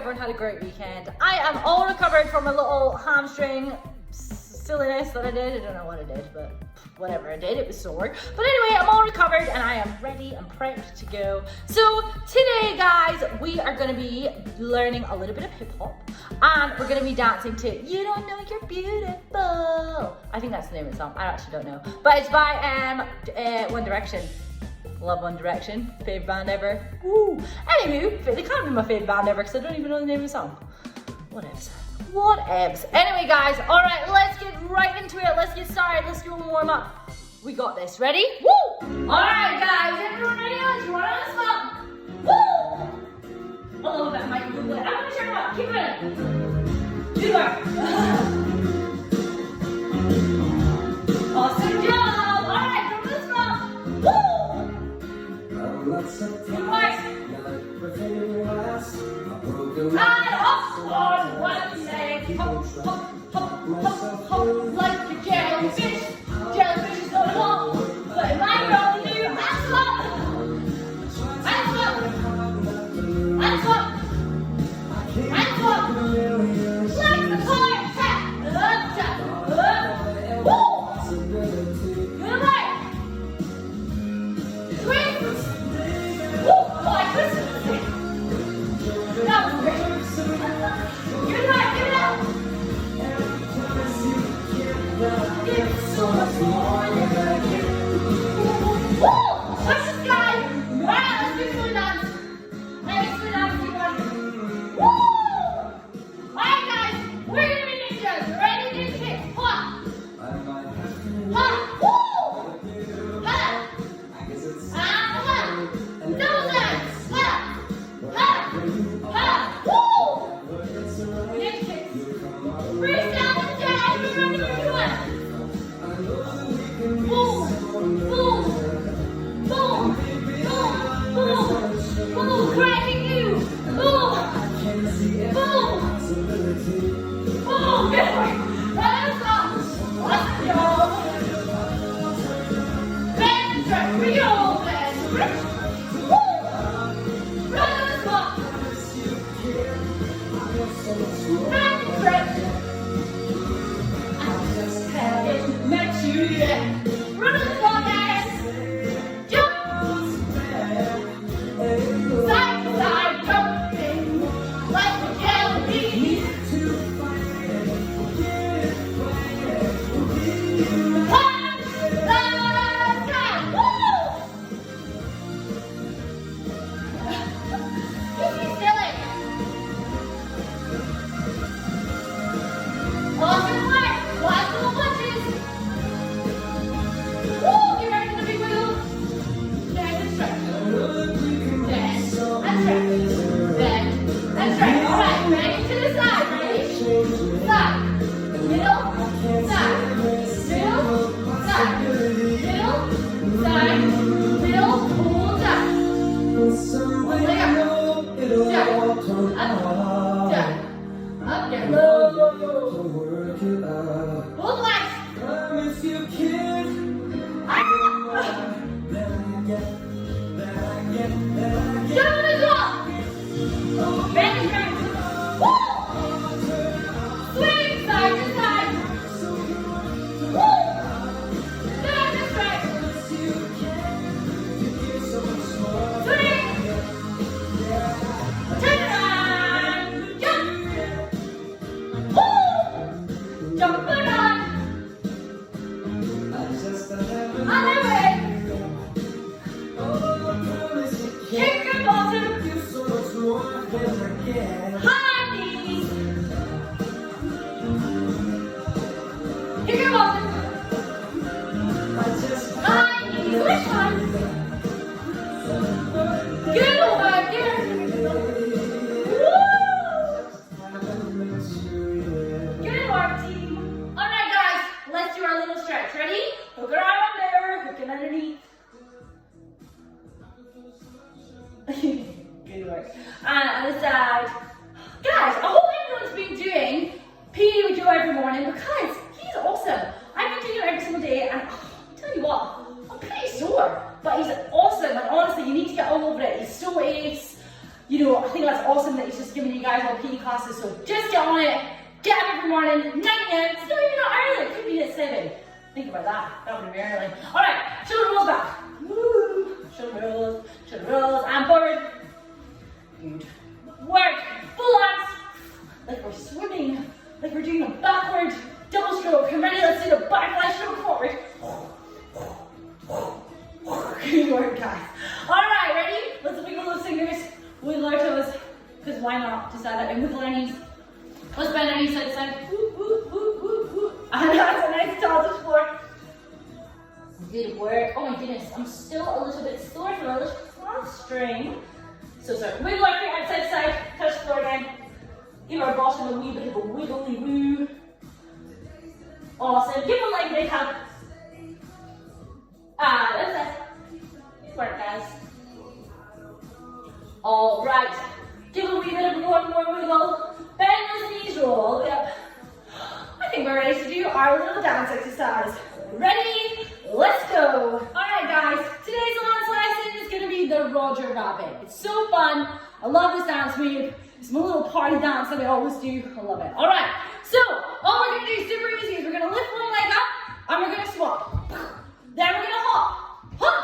everyone had a great weekend. I am all recovered from a little hamstring silliness that I did. I don't know what I did, but whatever I did, it was sore. But anyway, I'm all recovered and I am ready and prepped to go. So today, guys, we are going to be learning a little bit of hip hop and we're going to be dancing to You Don't Know You're Beautiful. I think that's the name of the song. I actually don't know. But it's by One Direction. Love One Direction, favourite band ever. Woo! Anywho, they can't be my favourite band ever because I don't even know the name of the song. Whatevs. Anyway, guys, alright, let's get right into it. Let's get started. Let's do a warm up. We got this. Ready? Woo! Alright, guys, everyone ready? Let's run on the spot. Woo! A little bit, Mike. I'm gonna turn it up. Keep it. Do it. Awesome job. Alright, come to the spot. Woo! Good work. And off on one leg, hop, hop, hop, hop, hop, like a jellyfish. Jellyfish is going hop, but it might go to and swap, and swap, and swap, and swap, like the car, tap, tap, woo! Good work. Swing. Woo! Oh, I twisted the thing. That was great. Good luck, give it up. Give so much more than I give. Woo! Watch this guy. Alright, let's do some dance. Let's do dance, everyone. Woo! Alright, guys, we're gonna be ninjas. Ready? Ninja kicks. Hop. Hop. Woo! Hop. Hop. Double dance. Hop. Hop. Hop. Woo! Ninja kicks. Freestyle and jazz. We're running into one. Boom. Boom. Boom. Boom. Boom. Boom. Cracking you. Boom. Boom. Boom. Good work. Let's go. Let's go. Bend stretch. We go. Bend stretch. Woo! Run on the spot. Bend stretch. I just haven't met you yet. Run on the spot, guys. Jump. Side to side jumping like a jelly. Awesome work! Watch little punches! Woo! Get ready for the big wiggle! Bend and stretch. Bend and stretch. Bend and stretch. Alright, ready to the side. Ready? Side. Middle. Side. Middle. Side. Middle. Side. Middle. Pull down. One leg up. Down. Up. Down. Up, down. Both legs. Jump as well. Bend and stretch. Woo! Swing side to side. Woo! Bend and stretch. Swing. Turn around. Jump. Woo! Jump around. Other way. Kick your bottom. High knees. Kick your bottom. High knees. Which one? Good work. Good work, team. Alright, guys, let's do our little stretch. Ready? Hook it right on there. Hook it underneath. Good work. And on the side. Guys, I hope everyone's been doing PT with Joe every morning because he's awesome. I've been doing it every single day and I'll tell you what, I'm pretty sore. But he's awesome and honestly, you need to get all over it. He's so ace. You know, I think that's awesome that he's just giving you guys guys all PE classes, so just get on it. Get up every morning, 9 a.m. It's not even that early. It could be at 7. Think about that. That would be early. All right, shoulder rolls back. Woo. Shoulder rolls, and forward. Good work. Full arms. Like we're swimming. Like we're doing a backward double stroke. I'm ready. Let's do the butterfly stroke forward. Good work, guys. All right, ready? Let's wiggle those fingers. Wiggle our toes. Because why not? Just add that and wiggle our knees. Let's bend our knees side to side. And that's a nice tall touch floor. Good work. Oh my goodness, I'm still a little bit sore from a little hamstring. So sorry. Wiggle our feet out side to side. Touch the floor again. Give our bottom a wee bit of a wiggly woo. Awesome. Give a leg big hug. That's it. Good work, guys. All right. Give a wee bit of one more wiggle. Bend those knees, roll all the way up. I think we're ready to do our little dance exercise. Ready? Let's go. All right, guys. Today's dance lesson is going to be the Rodger rabbit. It's so fun. I love this dance move. It's my little party dance that I always do. I love it. All right. So all we're going to do super easy is we're going to lift one leg up and we're going to swap. Then we're going to hop, hop,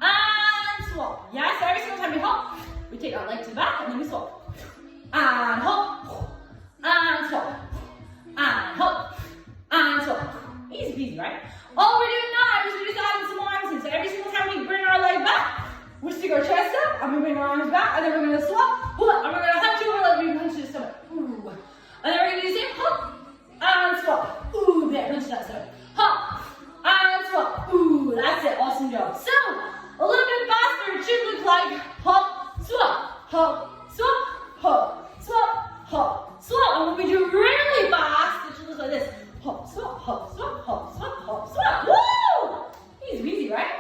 and swap. Yes, every single time we hop, we take our leg to the back and then we swap. And hop, and swap, and hop, and swap. Easy peasy, right? All we're doing now is we're just adding some arms in. So every single time we bring our leg back, we stick our chest up, and we bring our arms back, and then we're going to swap, and we're going to hunch over like we punch the stomach. Ooh. And then we're going to do the same, hop, and swap. Ooh, yeah, punch that stomach. Hop, and swap. Ooh, that's it, awesome job. So, a little bit faster, it should look like hop, swap, hop, swap, hop, swap, hop, swap. And when we do really fast, it should look like this. Hop, swap, hop, swap, hop, swap, hop, swap. Woo! Easy, right?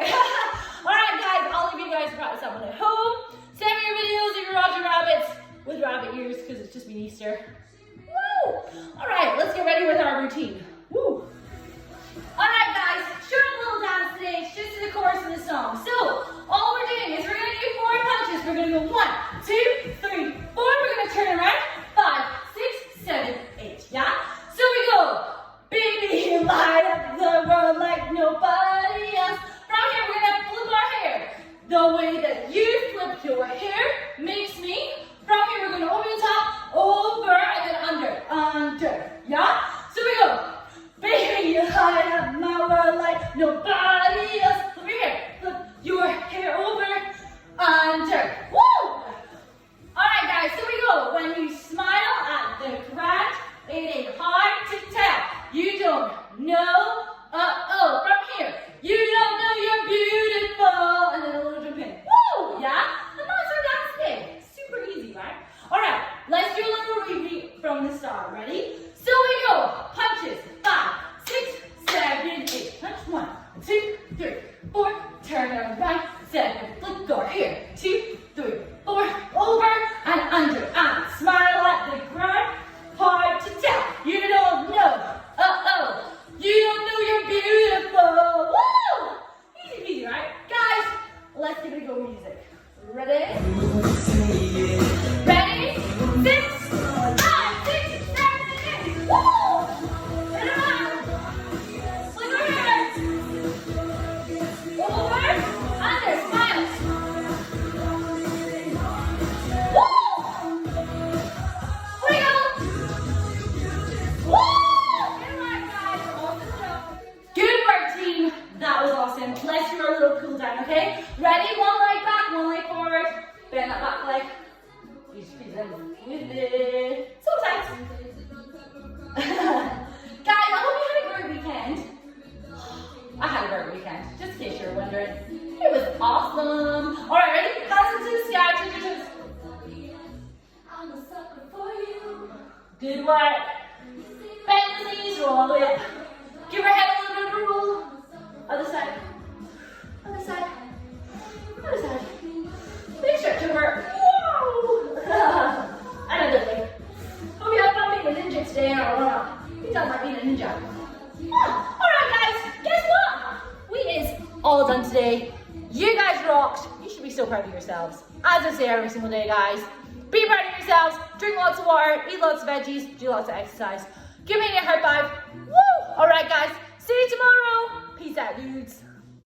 Alright guys, I'll leave you guys to practice that one at home. Send me your videos of your Rodger rabbits with rabbit ears because it's just been Easter. Woo! Alright, let's get ready with our routine. Woo! Alright guys, short little dance today, just to the chorus of the song. So, all we're doing is we're going to do 4 punches. We're going to go 1, 2, 3, 4. We're going to turn around. 5, 6, 7, 8. Yeah? So we go. Baby, light up the world like nobody else. From here, we're going to flip our hair. The way that you flip your hair makes me. From here, we're going to open the top, over, and then under. Yeah? So we go. Baby, you light up my world like nobody else. Flip your hair. Flip your hair over, under. Woo! Alright guys, so we go. When you smile at the crowd, it ain't hard to tell. You don't know, from here. You don't know you're beautiful. And then a little jump in. Woo! Yeah? And that's our dance today. Super easy, right? Alright, let's do a little repeat from the start. Ready? So we go. Punches. 5, 6, 7, 8. Punch 1, 2, 3, 4. Turn around. 7. Flip our hair. 2, 3, 4. Over and under. And smile at the ground. Hard to tell. You don't know. You don't know you're beautiful. Woo! Easy peasy, right? Guys, let's give it a go music. Ready? Ready? 6, 5, 6, 7, 8. Woo! Turn around. Flip our hair. Over, under, smile. Woo! Wiggle. Woo! That was awesome. Let's do our little cool down, okay? Ready? One leg back, one leg forward. Bend that back leg. You should be done with it. So tight. Guys, I hope you had a great weekend. I had a great weekend, just in case you're wondering. It was awesome. Alright, ready? Hands into the sky, touch your toes. I'm a sucker for you. Good work. Bend the knees, roll all the way up. Give your head a little bit of a roll. Other side. Other side. Other side. Big stretch over. Whoa! Another leg. Hope you have fun being a ninja today in our warm-up. We done like being a ninja. Alright guys, guess what? We is all done today. You guys rocked. You should be so proud of yourselves. As I say every single day, guys. Be proud of yourselves. yourselves, drink lots of water, eat lots of veggies, do lots of exercise. Give me a high five. Woo! Alright guys, see you tomorrow. Peace out, dudes.